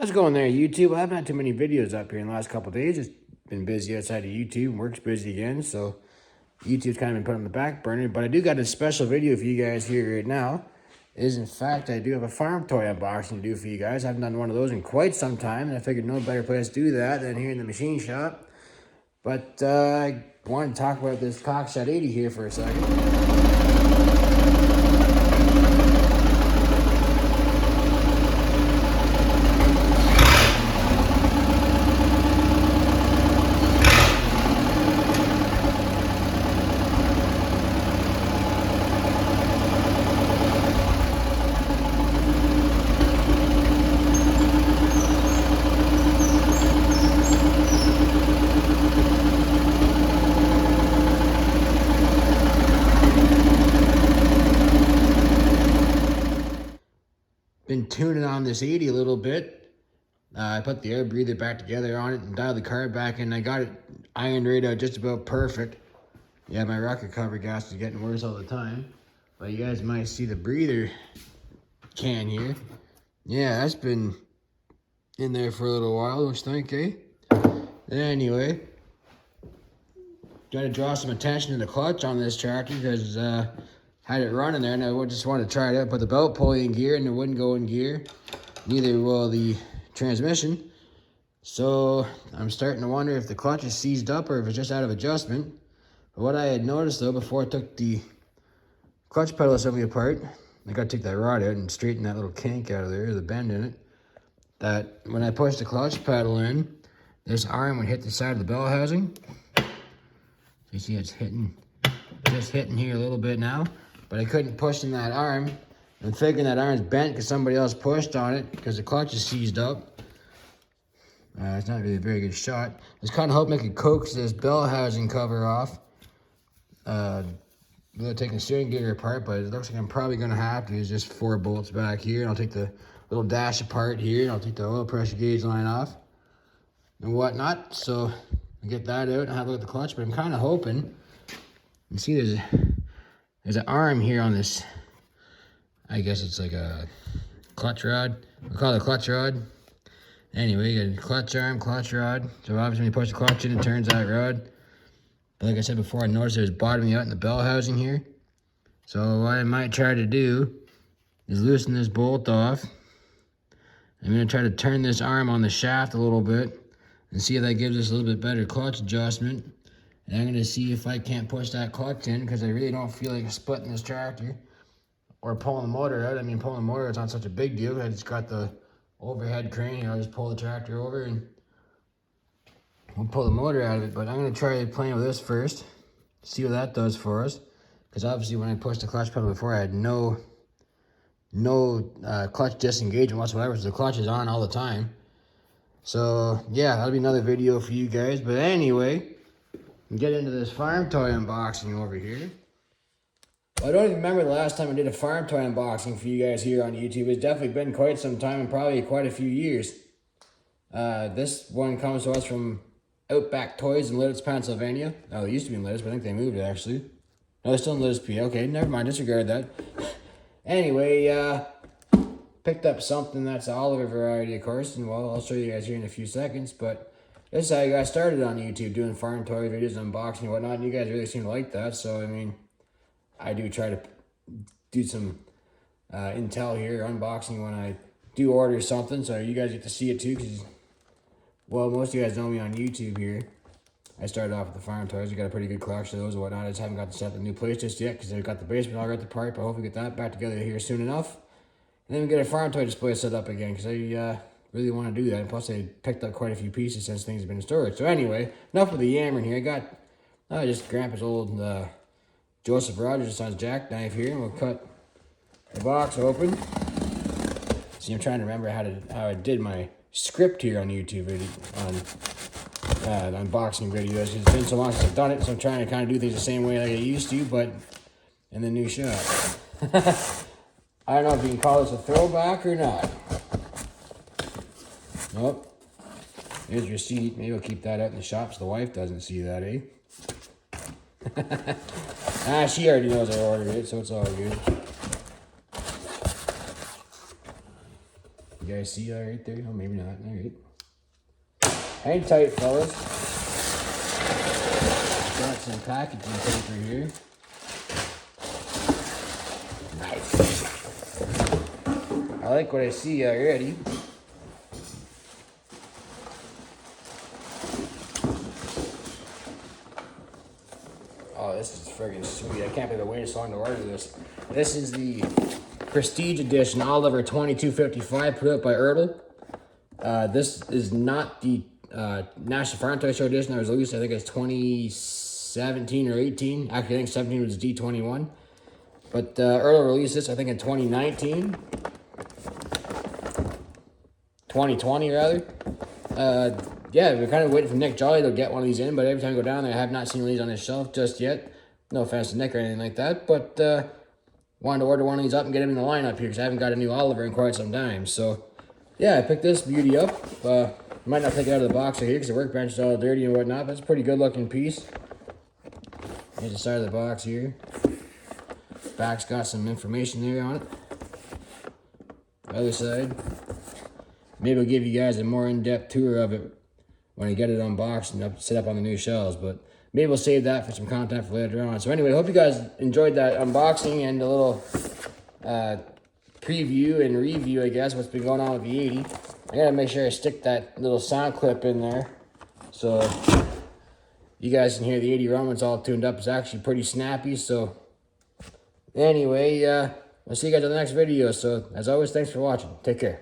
How's it going there, YouTube? I haven't had too many videos up here in the last couple of days. Just been busy outside of YouTube. Work's busy again, so YouTube's kind of been put on the back burner. But I do got a special video for you guys here right now. In fact, I do have a farm toy unboxing to do for you guys. I haven't done one of those in quite some time, and I figured no better place to do that than here in the machine shop. But I wanted to talk about this Cockshot 80 here for a second. Been tuning on this 80 a little bit. I put the air breather back together on it and dialed the carb back in. I got it ironed right out just about perfect. Yeah, my rocket cover gas is getting worse all the time. But you guys might see the breather can here. Yeah, that's been in there for a little while, don't you think, eh? Anyway, got to draw some attention to the clutch on this tractor because had it running there and I just wanted to try it out. Put the belt pulley in gear and it wouldn't go in gear. Neither will the transmission. So I'm starting to wonder if the clutch is seized up or if it's just out of adjustment. But what I had noticed though, before I took the clutch pedal assembly apart, I got to take that rod out and straighten that little kink out of there, the bend in it, that when I pushed the clutch pedal in, this arm would hit the side of the bell housing. You see it's just hitting here a little bit now, but I couldn't push in that arm. I'm figuring that arm's bent because somebody else pushed on it because the clutch is seized up. It's not really a very good shot. I was kind of hoping I could coax this bell housing cover off without taking the steering gear apart, but it looks like I'm probably going to have to. There's just 4 bolts back here, and I'll take the little dash apart here, and I'll take the oil pressure gauge line off and whatnot. So I'll get that out and have a look at the clutch, but I'm kind of hoping. You see there's an arm here on this, I guess it's like a clutch rod. We'll call it a clutch rod. Anyway, you got a clutch arm, clutch rod. So obviously when you push the clutch in, it turns that rod. But like I said before, I noticed it was bottoming out in the bell housing here. So what I might try to do is loosen this bolt off. I'm going to try to turn this arm on the shaft a little bit and see if that gives us a little bit better clutch adjustment. And I'm going to see if I can't push that clutch in because I really don't feel like splitting this tractor or pulling the motor out. I mean, pulling the motor, it's not such a big deal. I just got the overhead crane here. I'll just pull the tractor over and we'll pull the motor out of it. But I'm going to try playing with this first, see what that does for us. Because obviously when I pushed the clutch pedal before, I had no clutch disengagement whatsoever. So the clutch is on all the time. So yeah, that'll be another video for you guys. But anyway, get into this farm toy unboxing over here. Well, I don't even remember the last time I did a farm toy unboxing for you guys here on YouTube. It's definitely been quite some time and probably quite a few years. This one comes to us from Outback Toys in Lititz, Pennsylvania. Oh, it used to be in Lititz, but I think they moved it actually. No, it's still in Lititz, PA. Okay, never mind, disregard that. Anyway, picked up something that's an Oliver variety, of course, and well, I'll show you guys here in a few seconds, but this is how I got started on YouTube, doing farm toy videos, unboxing and whatnot, and you guys really seem to like that. So, I mean, I do try to do some intel here, unboxing when I do order something, so you guys get to see it too, because, well, most of you guys know me on YouTube here. I started off with the farm toys. We got a pretty good collection of those and whatnot. I just haven't got to set up the new place just yet, because I've got the basement all right apart, but hopefully get that back together here soon enough. And then we get a farm toy display set up again, because I really want to do that, and plus I picked up quite a few pieces since things have been in storage. So anyway, enough with the yammering here. I got just Grandpa's old Joseph Rogers' son's jackknife here, and we'll cut the box open. See, I'm trying to remember how I did my script here on YouTube video, on unboxing videos. It's been so long since I've done it, so I'm trying to kind of do things the same way like I used to, but in the new shop. I don't know if you can call this a throwback or not. Nope. There's your receipt. Maybe I'll keep that out in the shop so the wife doesn't see that, eh? She already knows I ordered it, so it's all good. You guys see that right there? Oh, maybe not. All right. Hang tight, fellas. Got some packaging paper here. Nice. I like what I see already. Oh, this is friggin' sweet. I can't believe I waited so long to order this. This is the Prestige Edition Oliver 2255 put out by Ertl. This is not the National Farm Toy Show edition that was released. I think it's 2017 or 18. Actually, I think 17 was D21. But Ertl released this, I think, in 2019. 2020, rather. Yeah, we're kind of waiting for Nick Jolly to get one of these in, but every time I go down there, I have not seen one of these on his shelf just yet. No offense to Nick or anything like that, but wanted to order one of these up and get him in the lineup here because I haven't got a new Oliver in quite some time. So, yeah, I picked this beauty up. Might not take it out of the box here because the workbench is all dirty and whatnot, but it's a pretty good looking piece. Here's the side of the box here. Back's got some information there on it. Other side. Maybe I'll give you guys a more in-depth tour of it when I get it unboxed and set up on the new shelves, but maybe we'll save that for some content for later on. So anyway, I hope you guys enjoyed that unboxing and a little preview and review, I guess, what's been going on with the 80. I gotta make sure I stick that little sound clip in there so you guys can hear the 80 rum. It's all tuned up. It's actually pretty snappy. So anyway, I'll see you guys in the next video. So as always, thanks for watching. Take care.